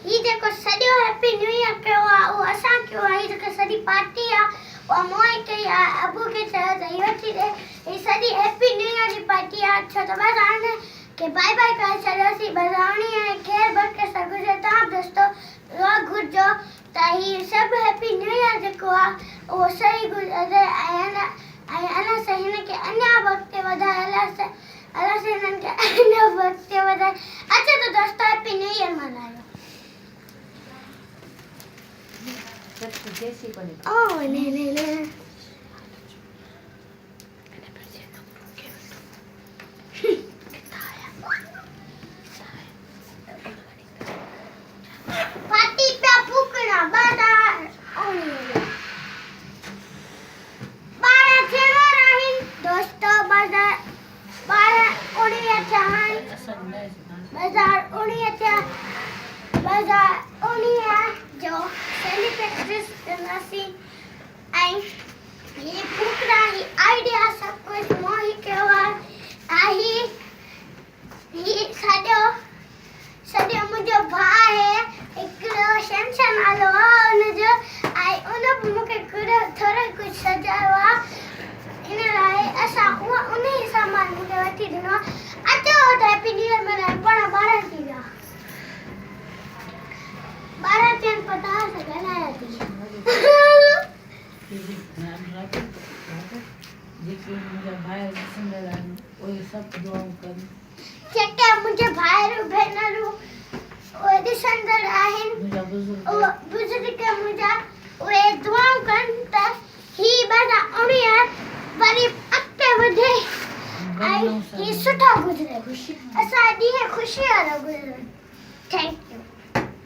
ही जेको सॼो हैप्पी न्यू ईयर कयो आहे उहो असां कयो आहे ही जेका सॼी पार्टी आहे उहा मोई कई आहे अबू खे चयो त ही वठी ॾे ही सॼी हैप्पी न्यू ईयर जी पार्टी आहे छो त बसि हाणे के बाय बाय करे छॾियोसीं बसि हाणे ऐं ख़ैर बरकत सां गुज़रे तव्हां दोस्तो रोज़ घुरिजो त ही सभु हैप्पी न्यू ईयर जेको आहे उहो सही गुज़रे ऐं अञा सां हिनखे अञा वक़्तु वधाए अलाह सां हिननि खे अञा वक़्तु वधाए अचो त दोस्तो हैप्पी न्यू ईयर मल्हायो Oh, nee. Pati pe pukna badar. Oh, nee. Bara chelo rahin dosto badar. Bara odiya chahan. Bazar odiya जो सेलिब्रेट करनासी आई ये पूरा ही आइडिया सब कुछ मोही के बाद आई ये साडो मुझे भाई है एक शमशान आलो उन जो आई उन मुके थोड़ा कुछ सजावा इन लाए असा उन ही सामान मुके वठी दिनो अचो हैप्पी न्यू ईयर मनाए पण 12 थी गया 12 चैन पता से बनाया थी चेके मुझे भाई भेनरू ओ दिसंदर आहिन ओ बुजुर्ग मुझा ओ दुआ कन त ही बना उनिया वरी अक्ते वधे आई ही सुठा गुजरे खुशी असा दी है खुशी वाला गुजरे थैंक